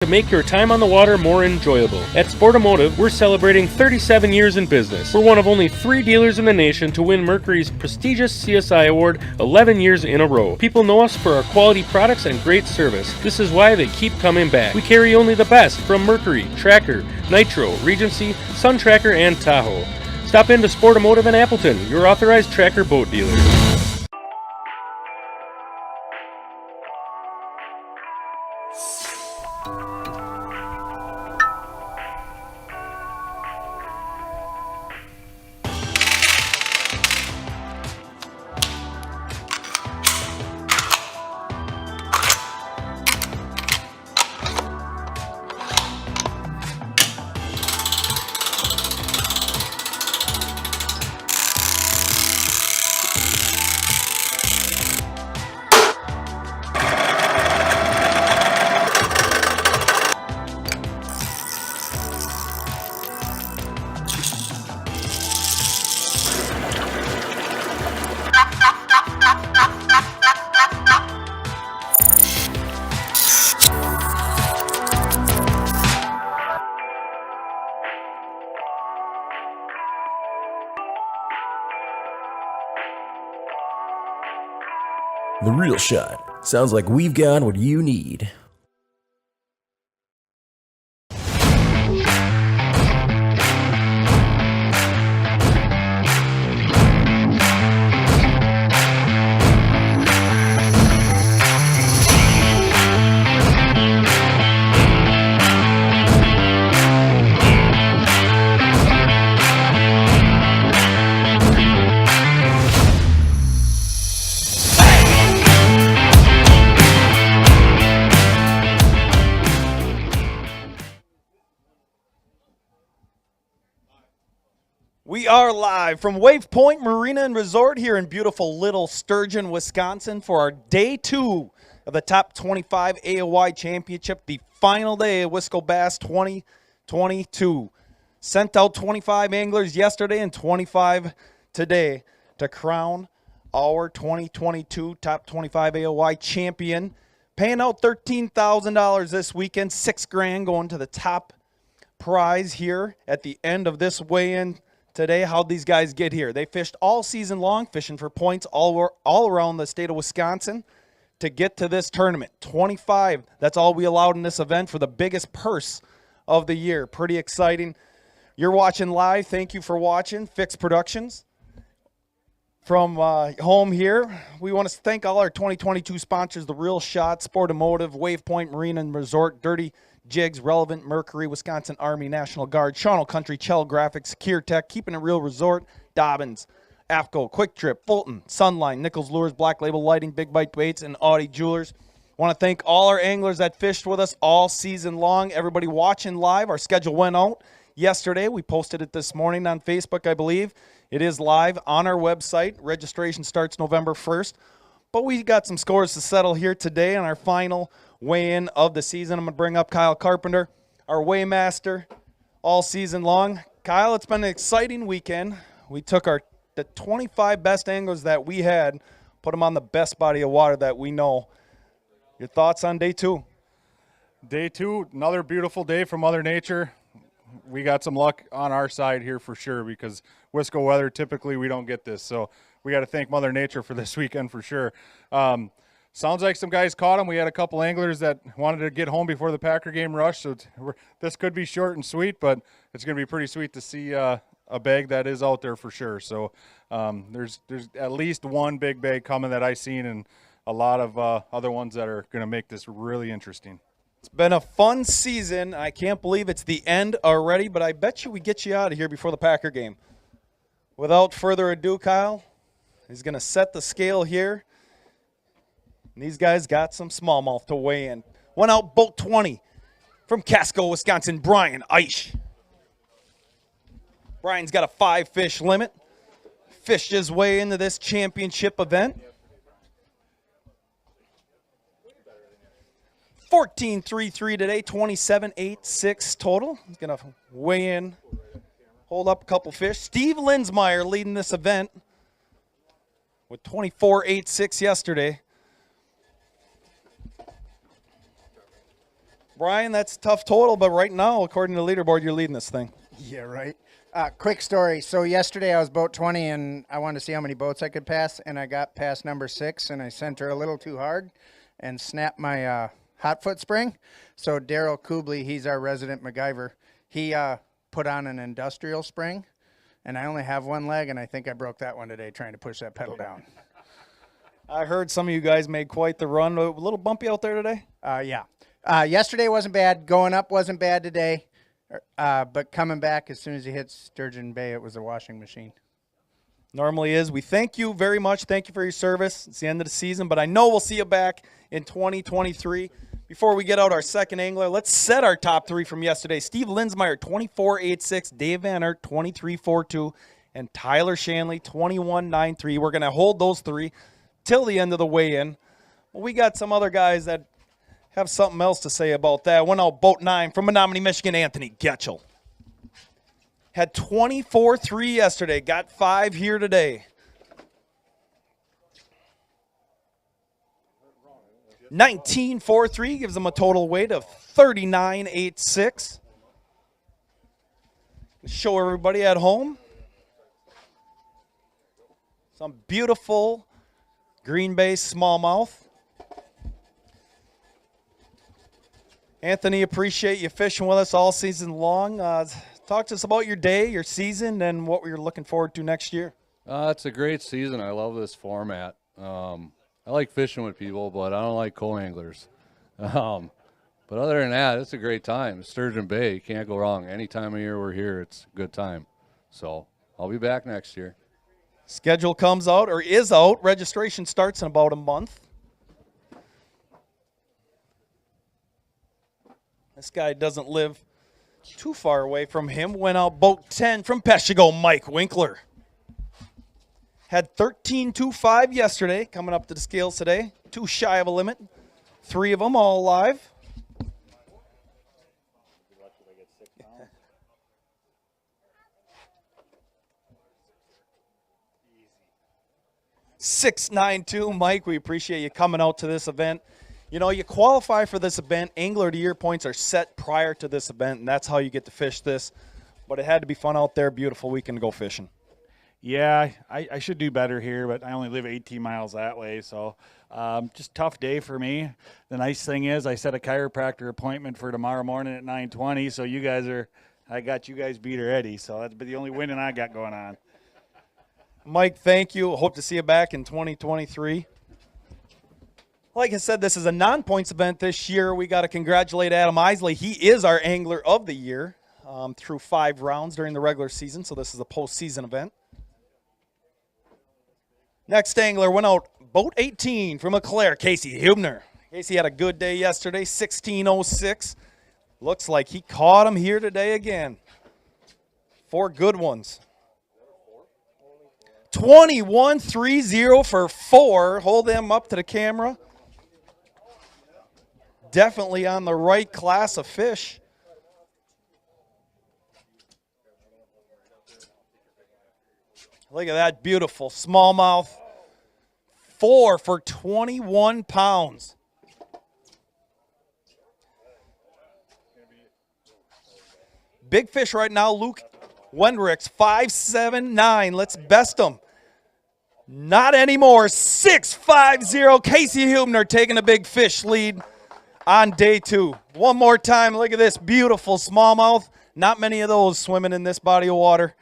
to make your time on the water more enjoyable. At Sportamotive, we're celebrating 37 years in business. We're one of only 3 dealers in the nation to win Mercury's prestigious CSI award 11 years in a row. People know us for our quality products and great service. This is why they keep coming back. We carry only the best from Mercury, Tracker, Nitro, Regency, Sun Tracker, and Tahoe. Stop into Sportamotive in Appleton, your authorized Tracker boat dealer. The Real Shot. Sounds like we've got what you need. We are live from Wave Point Marina and Resort here in beautiful Little Sturgeon, Wisconsin for our Day 2 of the Top 25 AOY Championship, the final day of Wisco Bass 2022. Sent out 25 anglers yesterday and 25 today to crown our 2022 Top 25 AOY champion. Paying out $13,000 this weekend, $6,000 going to the top prize here at the end of this weigh-in today. How'd these guys get here? They fished all season long, fishing for points all around the state of Wisconsin to get to this tournament. 25, that's all we allowed in this event for the biggest purse of the year. Pretty exciting. You're watching live. Thank you for watching. Fix Productions. From home here, we want to thank all our 2022 sponsors, The Real Shot, Sportamotive, Wave Point Marina and Resort, Dirty Jigs, Relevant, Mercury, Wisconsin Army, National Guard, Shawano Country, Chell Graphics, Secure Tech, Keeping It Real Resort, Dobbins, AFCO, Quick Trip, Fulton, Sunline, Nichols Lures, Black Label Lighting, Big Bite Baits, and Audi Jewelers. Want to thank all our anglers that fished with us all season long. Everybody watching live. Our schedule went out yesterday. We posted it this morning on Facebook, I believe. It is live on our website. Registration starts November 1st. But we got some scores to settle here today on our final weigh-in of the season. I'm going to bring up Kyle Carpenter, our weighmaster all season long. Kyle, it's been an exciting weekend. We took the 25 best anglers that we had, put them on the best body of water that we know. Your thoughts on day 2? Day 2, another beautiful day from Mother Nature. We got some luck on our side here for sure, because Wisco weather, typically we don't get this. So we got to thank Mother Nature for this weekend for sure. Sounds like some guys caught them. We had a couple anglers that wanted to get home before the Packer game rush. So this could be short and sweet, but it's going to be pretty sweet to see a bag that is out there for sure. So there's at least one big bag coming that I've seen, and a lot of other ones that are going to make this really interesting. It's been a fun season. I can't believe it's the end already, but I bet you we get you out of here before the Packer game. Without further ado, Kyle, he's going to set the scale here. And these guys got some smallmouth to weigh in. Went out boat 20 from Casco, Wisconsin, Brian Eiche. Brian's got a 5-fish limit. Fished his way into this championship event. 14.33 today, 27.86 total. He's going to weigh in, hold up a couple fish. Steve Linsmeyer leading this event with 24.86 yesterday. Brian, that's a tough total, but right now, according to the leaderboard, you're leading this thing. Yeah, right. Quick story. So yesterday I was boat 20, and I wanted to see how many boats I could pass, and I got past number 6, and I sent her a little too hard and snapped my hot foot spring. So Daryl Kubley, he's our resident MacGyver, he put on an industrial spring, and I only have one leg, and I think I broke that one today trying to push that pedal down. I heard some of you guys made quite the run. A little bumpy out there today? Yeah. Yesterday wasn't bad. Going up wasn't bad today. But coming back, as soon as you hit Sturgeon Bay, it was a washing machine. Normally is. We thank you very much. Thank you for your service. It's the end of the season, but I know we'll see you back in 2023. Before we get out our second angler, let's set our top 3 from yesterday. Steve Linsmeyer, 24.86, Dave Van Aert, 23.42, and Tyler Shanley, 21.93. We're going to hold those 3 till the end of the weigh-in. Well, we got some other guys that have something else to say about that. Went out boat 9 from Menominee, Michigan, Anthony Getchell. Had 24.3 yesterday, got 5 here today. 19.43 gives him a total weight of 39.86. Show everybody at home some beautiful Green Bay smallmouth. Anthony, appreciate you fishing with us all season long. Talk to us about your day, your season, and what you're looking forward to next year. It's a great season. I love this format. I like fishing with people, but I don't like co-anglers. But other than that, it's a great time. Sturgeon Bay, you can't go wrong. Any time of year we're here, it's a good time. So I'll be back next year. Schedule comes out, or is out. Registration starts in about a month. This guy doesn't live too far away from him. Went out boat 10 from Peshigo, Mike Winkler. Had 13.25 yesterday, coming up to the scales today. 2 shy of a limit. 3 of them all alive. $6.92, Mike. We appreciate you coming out to this event. You know, you qualify for this event. Angler of the Year points are set prior to this event, and that's how you get to fish this. But it had to be fun out there. Beautiful weekend to go fishing. Yeah, I should do better here, but I only live 18 miles that way, so just tough day for me. The nice thing is I set a chiropractor appointment for tomorrow morning at 9:20, so I got you guys beat already, so that's the only winning I got going on. Mike, thank you. Hope to see you back in 2023. Like I said, this is a non-points event this year. We got to congratulate Adam Isley. He is our Angler of the Year through 5 rounds during the regular season, so this is a postseason event. Next angler went out boat 18 from Leclerc, Casey Hubner. Casey had a good day yesterday, 16.06. Looks like he caught him here today again. 4 good ones. 21.30 for 4. Hold them up to the camera. Definitely on the right class of fish. Look at that beautiful smallmouth. 4 for 21 pounds. Big fish right now, Luke Wendricks, 5.79. Let's best him. Not anymore. 6.50. Casey Hubner taking a big fish lead on day 2. One more time. Look at this beautiful smallmouth. Not many of those swimming in this body of water.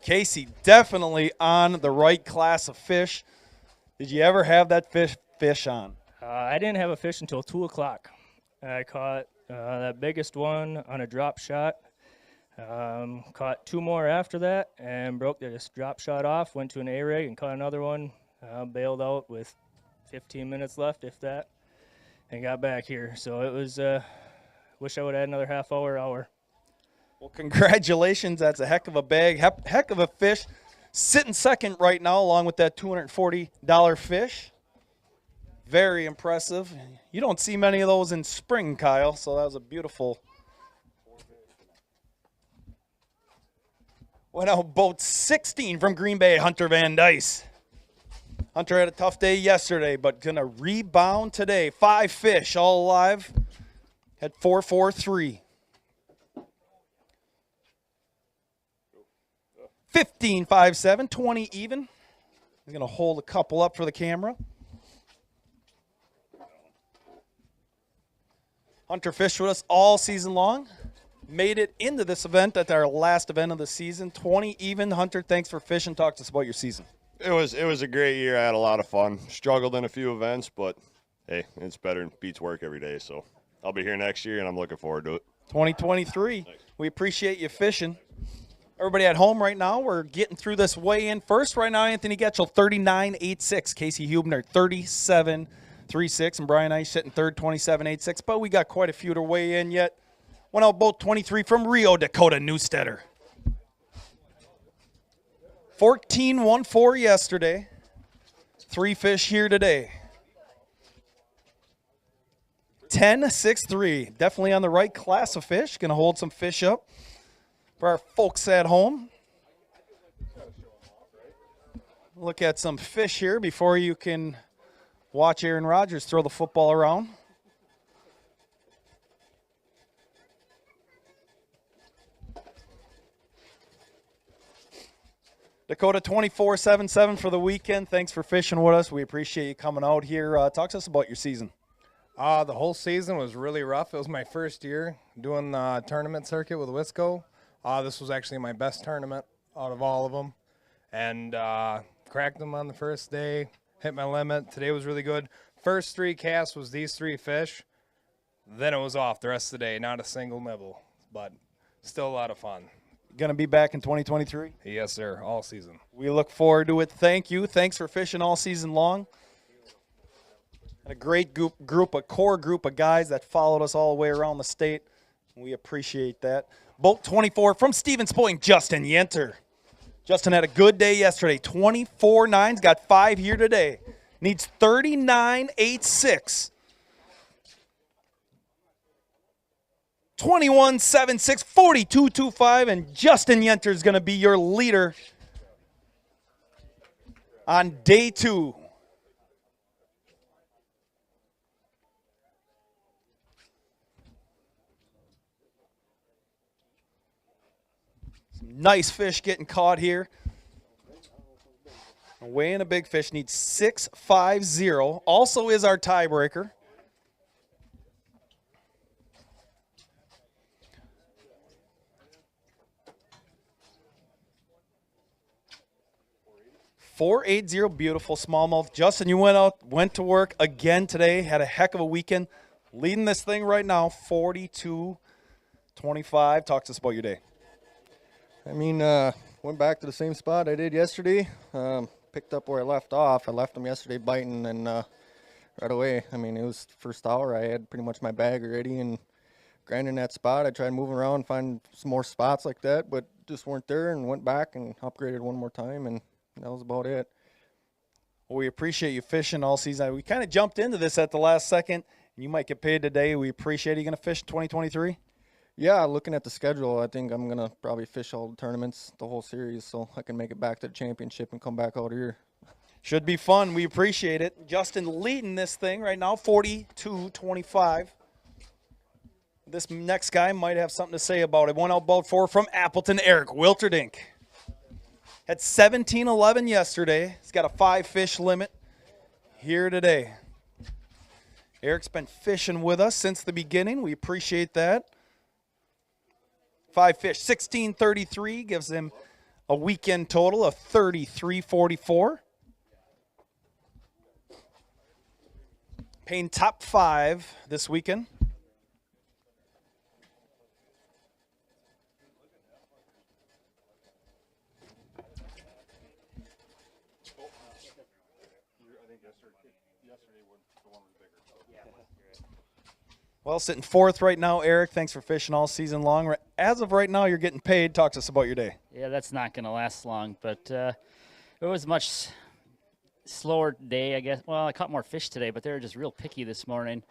Casey definitely on the right class of fish. Did you ever have that fish on? I didn't have a fish until 2 o'clock. I caught that biggest one on a drop shot. Caught 2 more after that and broke this drop shot off. Went to an A-rig and caught another one. Bailed out with 15 minutes left, if that, and got back here. So it was, wish I would have had another half hour. Well, congratulations. That's a heck of a bag, heck of a fish. Sitting second right now along with that $240 fish. Very impressive. You don't see many of those in spring, Kyle, so that was a beautiful. Went out boat 16 from Green Bay, Hunter Van Dyce. Hunter had a tough day yesterday, but going to rebound today. 5 fish, all alive. Had 4-4-3. 15, 5, 7, 20 even. He's going to hold a couple up for the camera. Hunter fished with us all season long. Made it into this event at our last event of the season. 20 even. Hunter, thanks for fishing. Talk to us about your season. It was a great year. I had a lot of fun. Struggled in a few events, but hey, it's better and beats work every day. So I'll be here next year, and I'm looking forward to it. 2023. Thanks. We appreciate you fishing. Everybody at home right now, we're getting through this weigh-in first. Right now, Anthony Getchell, 39.86. Casey Hubner, 37.36. And Brian Ice sitting third, 27.86. But we got quite a few to weigh in yet. Went out boat 23 from Rio, Dakota Newstetter. 14-1-4 yesterday. 3 fish here today. 10-6-3. Definitely on the right class of fish. Going to hold some fish up for our folks at home. Look at some fish here before you can watch Aaron Rodgers throw the football around. Dakota 24-7-7 for the weekend. Thanks for fishing with us. We appreciate you coming out here. Talk to us about your season. The whole season was really rough. It was my first year doing the tournament circuit with Wisco. This was actually my best tournament out of all of them. And cracked them on the first day, hit my limit. Today was really good. First 3 casts was these 3 fish. Then it was off the rest of the day. Not a single nibble, but still a lot of fun. Going to be back in 2023? Yes, sir, all season. We look forward to it. Thank you. Thanks for fishing all season long. And a great core group of guys that followed us all the way around the state. We appreciate that. Boat 24 from Stevens Point, Justin Yenter. Justin had a good day yesterday. 24-9s, got 5 here today. Needs 39.86. 21-7-6, 42-2-5, and Justin Yenter is going to be your leader on day 2. Some nice fish getting caught here. Weighing a big fish needs 650. Also is our tiebreaker. .480, beautiful smallmouth. Justin, you went to work again today. Had a heck of a weekend. Leading this thing right now, 42-25. Talk to us about your day. I mean, went back to the same spot I did yesterday. Picked up where I left off. I left them yesterday biting, and right away, I mean, it was the first hour. I had pretty much my bag already and grinding that spot. I tried moving around, find some more spots like that, but just weren't there, and went back and upgraded one more time, and that was about it. Well, we appreciate you fishing all season. We kind of jumped into this at the last second, and you might get paid today. We appreciate it. You going to fish 2023? Yeah, looking at the schedule, I think I'm going to probably fish all the tournaments, the whole series, so I can make it back to the championship and come back out here. Should be fun. We appreciate it. Justin leading this thing right now, 42-25. This next guy might have something to say about it. One out boat 4 from Appleton, Eric Wilterdink. Had 17-11 yesterday. He's got a 5-fish limit here today. Eric's been fishing with us since the beginning. We appreciate that. 5 fish, 16.33, gives him a weekend total of 33.44. Paying top 5 this weekend. Well, sitting 4th right now, Eric. Thanks for fishing all season long. As of right now, you're getting paid. Talk to us about your day. Yeah, that's not going to last long, but it was a much slower day, I guess. Well, I caught more fish today, but they were just real picky this morning.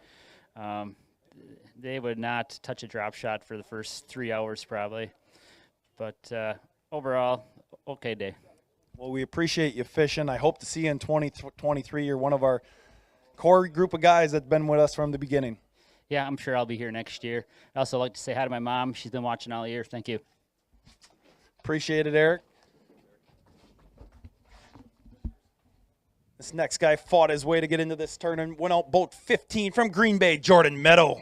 They would not touch a drop shot for the first 3 hours probably. But overall, okay day. Well, we appreciate you fishing. I hope to see you in 2023. You're one of our core group of guys that's been with us from the beginning. Yeah, I'm sure I'll be here next year. I also like to say hi to my mom. She's been watching all year. Thank you. Appreciate it, Eric. This next guy fought his way to get into this tournament. Went out boat 15 from Green Bay, Jordan Meadow.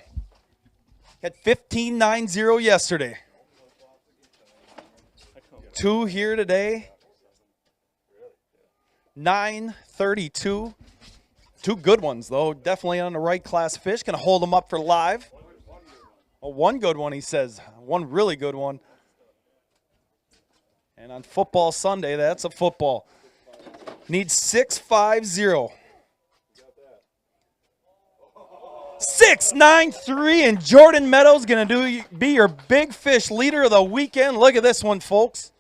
Had 15.90 yesterday. 2 here today. 9.32. 2 good ones, though. Definitely on the right class fish. Going to hold them up for live. Oh, 1 good one, he says. 1 really good one. And on Football Sunday, that's a football. Needs 6.50. 6.93, and Jordan Meadows going to be your big fish leader of the weekend. Look at this one, folks.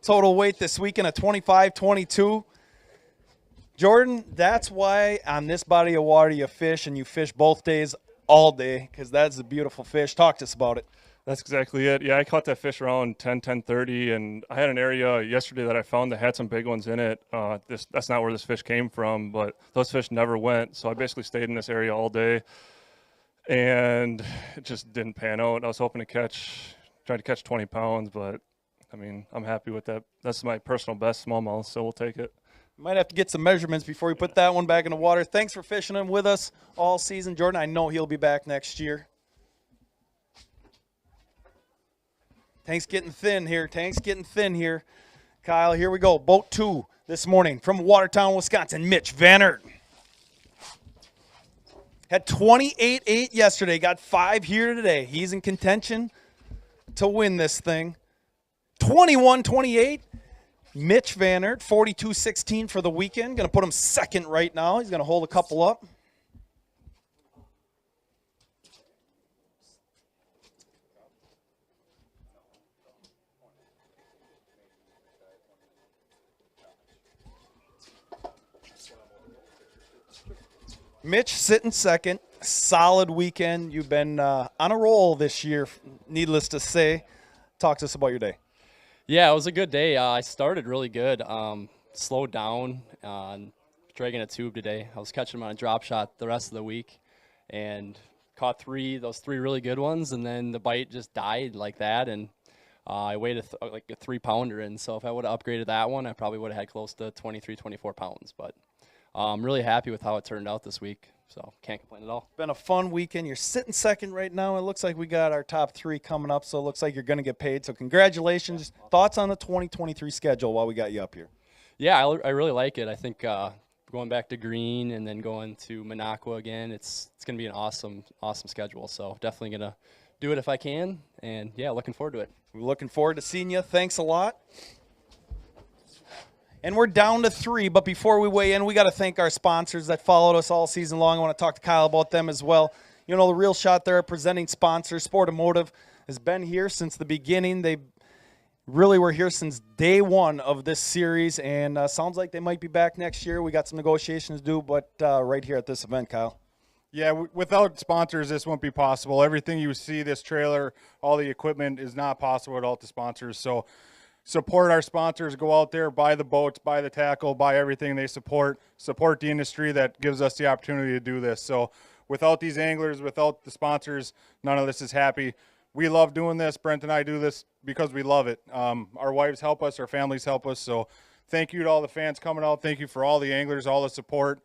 Total weight this weekend of 25.22. Jordan, that's why on this body of water you fish, and you fish both days all day, because that's a beautiful fish. Talk to us about it. That's exactly it. Yeah, I caught that fish around 10:30, and I had an area yesterday that I found that had some big ones in it. That's not where this fish came from, but those fish never went. So I basically stayed in this area all day, and it just didn't pan out. I was hoping to try to catch 20 pounds, but I mean, I'm happy with that. That's my personal best smallmouth, so we'll take it. Might have to get some measurements before we put that one back in the water. Thanks for fishing him with us all season, Jordan. I know he'll be back next year. Tank's getting thin here. Kyle, here we go. Boat 2 this morning from Watertown, Wisconsin. Mitch Vannert. Had 28.8 yesterday. Got 5 here today. He's in contention to win this thing. 21.28. Mitch Vannert, 42.16 for the weekend. Going to put him second right now. He's going to hold a couple up. Mitch sitting second. Solid weekend. You've been on a roll this year, needless to say. Talk to us about your day. Yeah, it was a good day. I started really good. Slowed down, dragging a tube today. I was catching them on a drop shot the rest of the week, and caught those 3 really good ones, and then the bite just died like that, and I weighed like a 3-pounder, and so if I would have upgraded that one, I probably would have had close to 23, 24 pounds, but I'm really happy with how it turned out this week, so can't complain at all. Been a fun weekend. You're sitting second right now. It looks like we got our top 3 coming up, so it looks like you're going to get paid. So congratulations. Thoughts on the 2023 schedule while we got you up here? Yeah, I really like it. I think going back to Green and then going to Minocqua again, it's going to be an awesome schedule. So definitely going to do it if I can, and yeah, looking forward to it. We're looking forward to seeing you. Thanks a lot. And we're down to 3, but before we weigh in, we got to thank our sponsors that followed us all season long. I want to talk to Kyle about them as well. You know, the Real Shot, they're a presenting sponsor. Sportamotive has been here since the beginning. They really were here since day 1 of this series, and sounds like they might be back next year. We got some negotiations to do, but right here at this event, Kyle. Yeah, without sponsors, this wouldn't be possible. Everything you see, this trailer, all the equipment is not possible without the sponsors. So support our sponsors. Go out there, buy the boats, buy the tackle, buy everything they support the industry that gives us the opportunity to do this. So without these anglers, without the sponsors, none of this is happy. We love doing this. Brent and I do this because we love it. Our wives help us, our families help us. So thank you to all the fans coming out. Thank you for all the anglers, all the support.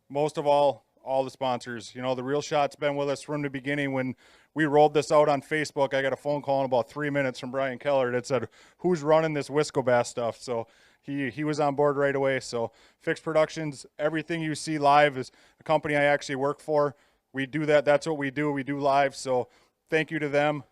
Most of all the sponsors. You know, the Real Shot's been with us from the beginning. When we rolled this out on Facebook, I got a phone call in about 3 minutes from Brian Keller that said, who's running this Wisco bass stuff? So he was on board right away. So Fixed Productions, everything you see live is a company I actually work for. We do that. That's what we do. We do live. So thank you to them.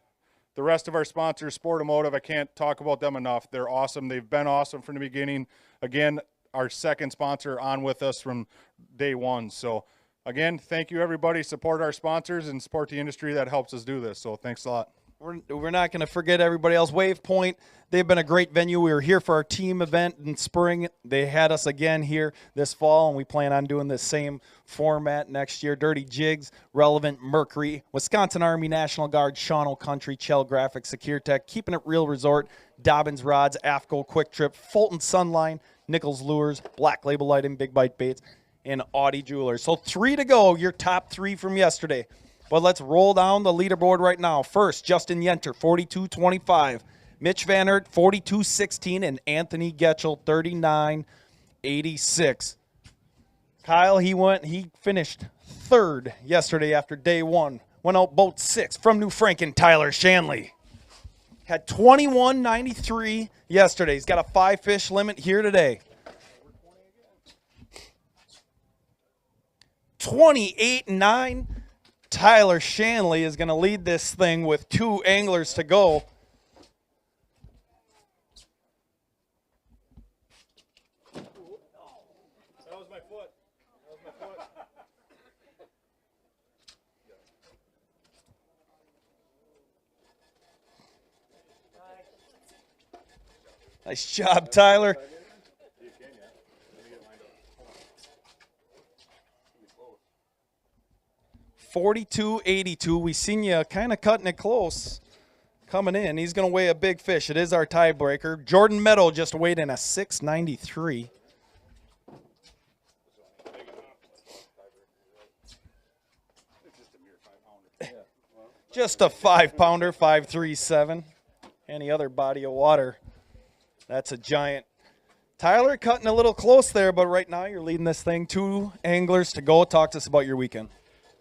The rest of our sponsors, Sportamotive, I can't talk about them enough. They're awesome. They've been awesome from the beginning. Again, our second sponsor on with us from day 1. So again, thank you, everybody. Support our sponsors and support the industry that helps us do this. So thanks a lot. We're not going to forget everybody else. Wave Point, they've been a great venue. We were here for our team event in spring. They had us again here this fall, and we plan on doing the same format next year. Dirty Jigs, Relevant, Mercury, Wisconsin Army National Guard, Shawano Country, Chell Graphics, Secure Tech, Keeping It Real Resort, Dobbins Rods, AFCO Quick Trip, Fulton Sunline, Nichols Lures, Black Label Lighting, Big Bite Baits, and Audi Jewelers. So 3 to go, your top 3 from yesterday. But let's roll down the leaderboard right now. First, Justin Yenter, 42.25. Mitch Van Aert, 42.16. And Anthony Getchell, 39.86. Kyle, he finished 3rd yesterday after day 1. Went out boat 6 from New Franken, Tyler Shanley. Had 21.93 yesterday. He's got a 5-fish limit here today. 28.9. Tyler Shanley is going to lead this thing with 2 anglers to go. That was my foot. Nice job, Tyler. 42.82. We seen you kind of cutting it close coming in. He's going to weigh a big fish. It is our tiebreaker. Jordan Meadow just weighed in a 6.93. Just a 5-pounder, 5.37. Any other body of water. That's a giant. Tyler cutting a little close there, but right now you're leading this thing. 2 anglers to go. Talk to us about your weekend.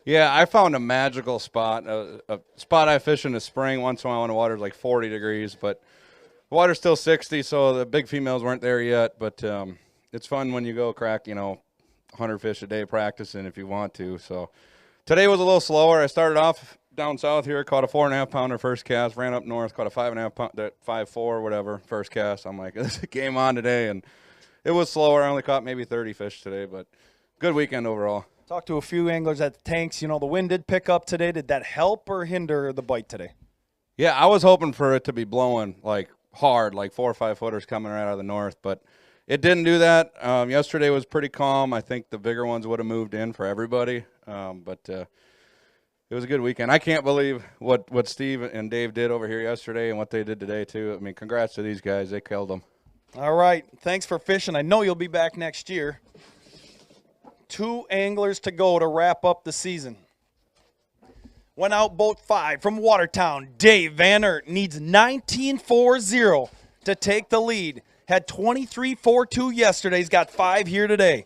Yeah, I found a magical spot, a spot I fish in the spring once in a while when the water's like 40 degrees, but the water's still 60, so the big females weren't there yet. But it's fun when you go crack, 100 fish a day practicing if you want to. So today was a little slower. I started off down south here, caught a 4.5-pounder first cast, ran up north, caught a 5.5-pounder, 5.4, whatever, first cast. I'm like, this game on today, and it was slower. I only caught maybe 30 fish today, but good weekend overall. Talked to a few anglers at the tanks. The wind did pick up today. Did that help or hinder the bite today? Yeah, I was hoping for it to be blowing like hard, like 4 or 5 footers coming right out of the north, but it didn't do that. Yesterday was pretty calm. I think the bigger ones would have moved in for everybody, but it was a good weekend. I can't believe what Steve and Dave did over here yesterday and what they did today too. I mean, congrats to these guys. They killed them. All right. Thanks for fishing. I know you'll be back next year. 2 anglers to go to wrap up the season. Went out boat 5 from Watertown. Dave Van Aert needs 19.40 to take the lead. Had 23.42 yesterday. He's got 5 here today.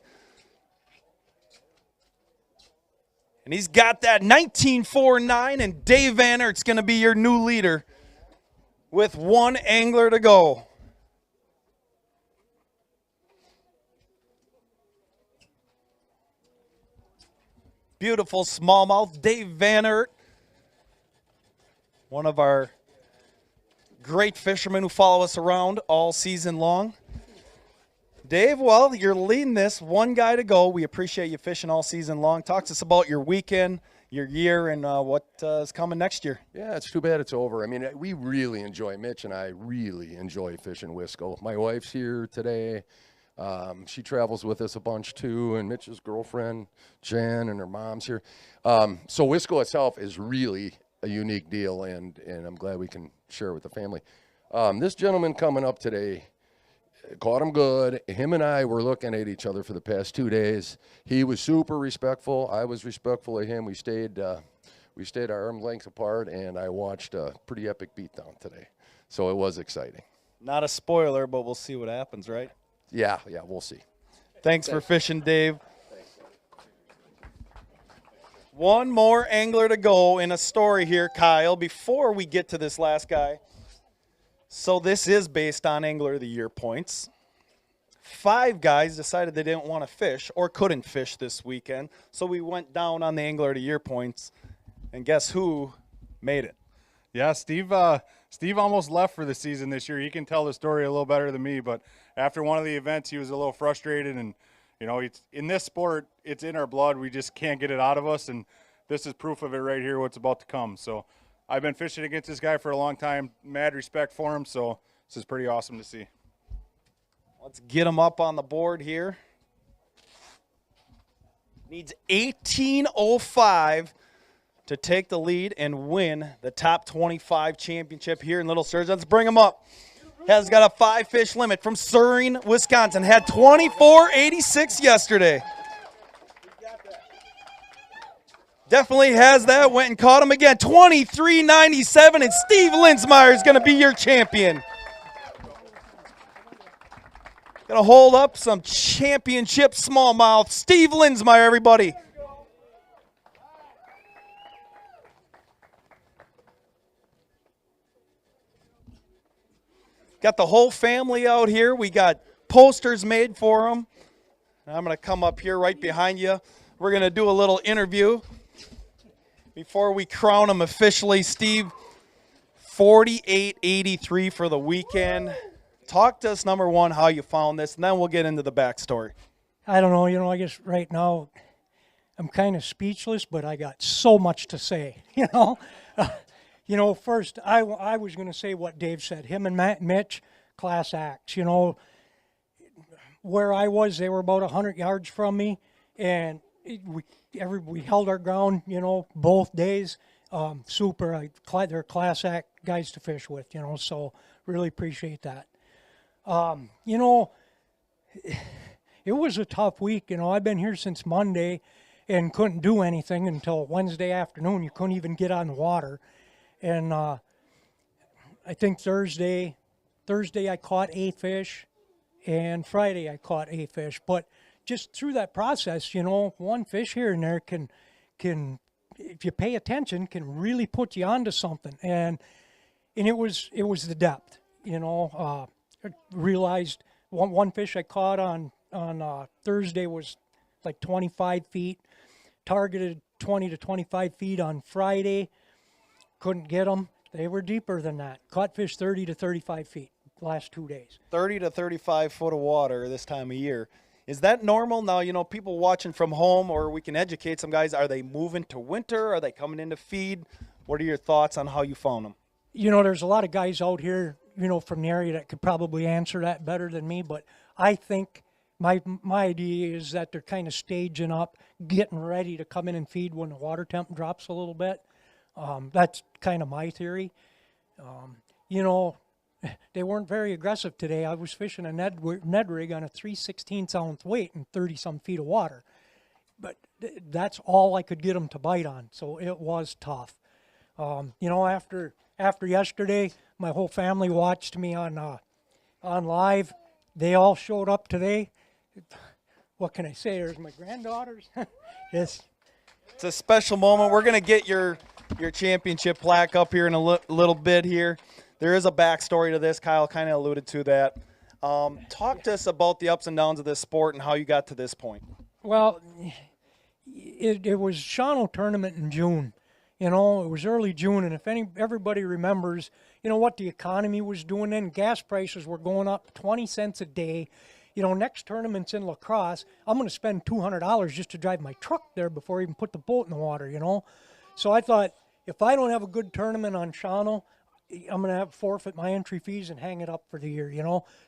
And he's got that 19.49, and Dave Van Aert's going to be your new leader with 1 angler to go. Beautiful smallmouth, Dave Van Aert, one of our great fishermen who follow us around all season long. Dave, well, you're leading this. 1 guy to go. We appreciate you fishing all season long. Talk to us about your weekend, your year, and what is coming next year. Yeah, it's too bad it's over. I mean, we really enjoy, Mitch and I really enjoy fishing Wisco. My wife's here today. She travels with us a bunch too, and Mitch's girlfriend, Jen, and her mom's here. So Wisco itself is really a unique deal, and I'm glad we can share it with the family. This gentleman coming up today caught him good. Him and I were looking at each other for the past 2 days. He was super respectful. I was respectful of him. We stayed our arm length apart, and I watched a pretty epic beatdown today. So it was exciting. Not a spoiler, but we'll see what happens, right? Yeah, we'll see. Thanks for fishing, Dave. 1 more angler to go in a story here, Kyle, before we get to this last guy. So this is based on Angler of the Year points. 5 guys decided they didn't want to fish or couldn't fish this weekend, so we went down on the Angler of the Year points, and guess who made it? Yeah, Steve almost left for the season this year. He can tell the story a little better than me, but after one of the events, he was a little frustrated, and it's in this sport, it's in our blood. We just can't get it out of us, and this is proof of it right here, what's about to come. So I've been fishing against this guy for a long time. Mad respect for him, so this is pretty awesome to see. Let's get him up on the board here. Needs 18:05 to take the lead and win the top 25 championship here in Little Sturgeon. Let's bring him up. Has got a 5-fish limit from Surrey, Wisconsin. Had 24.86 yesterday. Definitely has that. Went and caught him again. 23.97, and Steve Linsmeyer is going to be your champion. Going to hold up some championship smallmouth. Steve Linsmeyer, everybody. Got the whole family out here. We got posters made for them. I'm going to come up here right behind you. We're going to do a little interview before we crown him officially. Steve, 48.83 for the weekend. Talk to us, number one, how you found this, and then we'll get into the backstory. I don't know. I guess right now I'm kind of speechless, but I got so much to say, First, I was going to say what Dave said. Him and Mitch, class acts. Where I was, they were about 100 yards from me, and we held our ground, both days. Super. They're class act guys to fish with, so really appreciate that. It was a tough week. I've been here since Monday and couldn't do anything until Wednesday afternoon. You couldn't even get on the water. And I think Thursday I caught a fish, and Friday I caught a fish. But just through that process, one fish here and there can, if you pay attention, can really put you onto something. And it was the depth. I realized one fish I caught on Thursday was like 25 feet, targeted 20 to 25 feet on Friday. Couldn't get them. They were deeper than that. Caught fish 30 to 35 feet last 2 days. 30 to 35 foot of water this time of year. Is that normal? Now, people watching from home, or we can educate some guys. Are they moving to winter? Are they coming in to feed? What are your thoughts on how you found them? There's a lot of guys out here, from the area that could probably answer that better than me, but I think my idea is that they're kind of staging up, getting ready to come in and feed when the water temp drops a little bit. That's kind of my theory. They weren't very aggressive today. I was fishing a Ned rig on a 3/16 ounce weight and 30-some feet of water. But that's all I could get them to bite on, so it was tough. After yesterday, my whole family watched me on live. They all showed up today. What can I say? There's my granddaughters. Yes. It's a special moment. We're going to get your championship plaque up here in a little bit here. There is a backstory to this. Kyle kind of alluded to that. Talk to us about the ups and downs of this sport and how you got to this point. Well, it was Shawano tournament in June. It was early June, and if everybody remembers, what the economy was doing then, gas prices were going up 20 cents a day. Next tournament's in La Crosse. I'm going to spend $200 just to drive my truck there before I even put the boat in the water, So I thought, if I don't have a good tournament on Shawano, I'm going to have to forfeit my entry fees and hang it up for the year,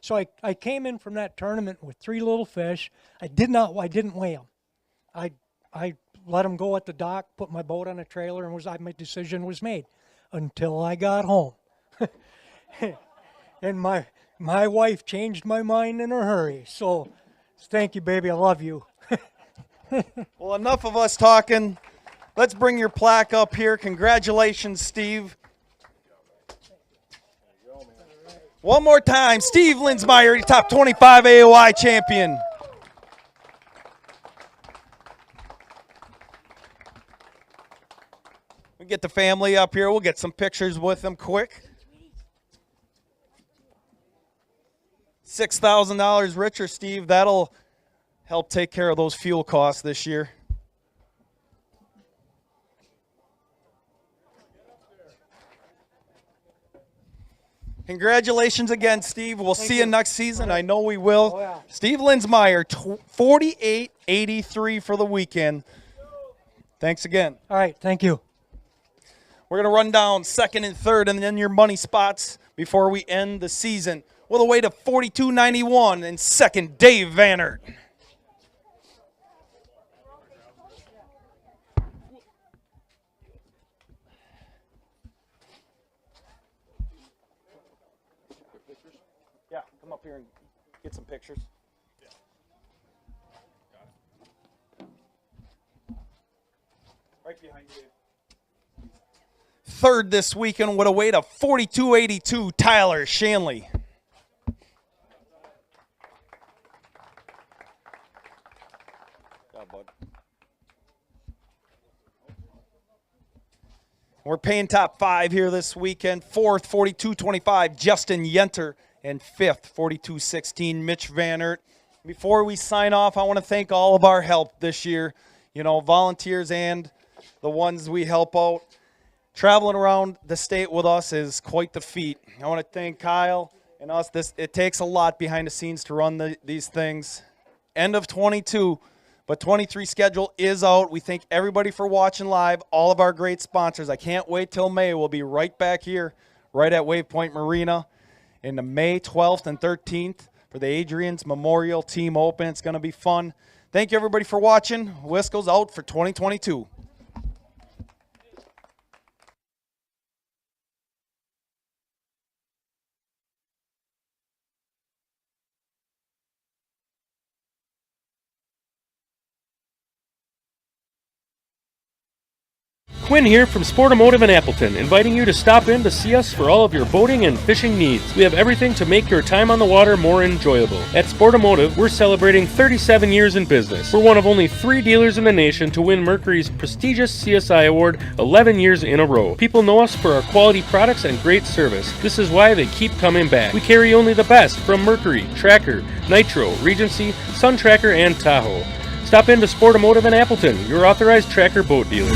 So I came in from that tournament with 3 little fish. I didn't weigh them. I let them go at the dock, put my boat on a trailer, and my decision was made until I got home. And my wife changed my mind in a hurry. So thank you, baby. I love you. Well, enough of us talking. Let's bring your plaque up here. Congratulations, Steve. One more time, Steve Linsmeyer, top 25 AOY champion. We get the family up here. We'll get some pictures with them quick. $6,000 richer, Steve. That'll help take care of those fuel costs this year. Congratulations again, Steve. We'll see you next season. I know we will. Oh, yeah. Steve Linsmeyer, 48.83 for the weekend. Thanks again. All right, thank you. We're going to run down second and third and then your money spots before we end the season. With a weight of 42.91 and second, Dave Vannert. Yeah, come up here and get some pictures. Right behind you. Third this weekend with a weight of 42.82, Tyler Shanley. We're paying top five here this weekend. Fourth, 42.25, Justin Yenter. And fifth, 42.16, Mitch Vannert. Before we sign off, I want to thank all of our help this year. You know, volunteers and the ones we help out. Traveling around the state with us is quite the feat. I want to thank Kyle and us. It takes a lot behind the scenes to run these things. End of 22, but 23 schedule is out. We thank everybody for watching live, all of our great sponsors. I can't wait till May. We'll be right back here, right at Wave Point Marina, in the May 12th and 13th for the Adrian's Memorial Team Open. It's going to be fun. Thank you, everybody, for watching. Wisco's out for 2022. Quinn here from Sportomotive in Appleton, inviting you to stop in to see us for all of your boating and fishing needs. We have everything to make your time on the water more enjoyable. At Sportomotive, we're celebrating 37 years in business. We're one of only 3 dealers in the nation to win Mercury's prestigious CSI award 11 years in a row. People know us for our quality products and great service. This is why they keep coming back. We carry only the best from Mercury, Tracker, Nitro, Regency, Sun Tracker, and Tahoe. Stop in to Sportomotive in Appleton, your authorized Tracker boat dealer.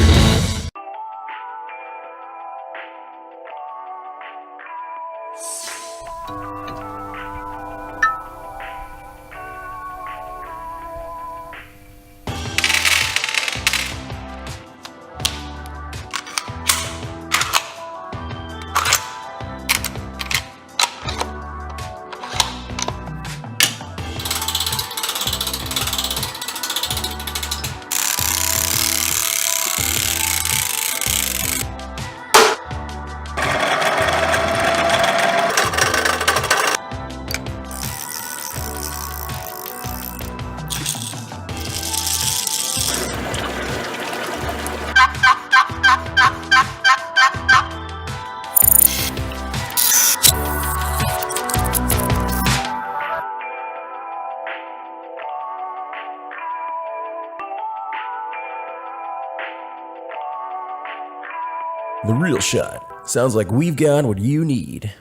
The Real Shot. Sounds like we've got what you need.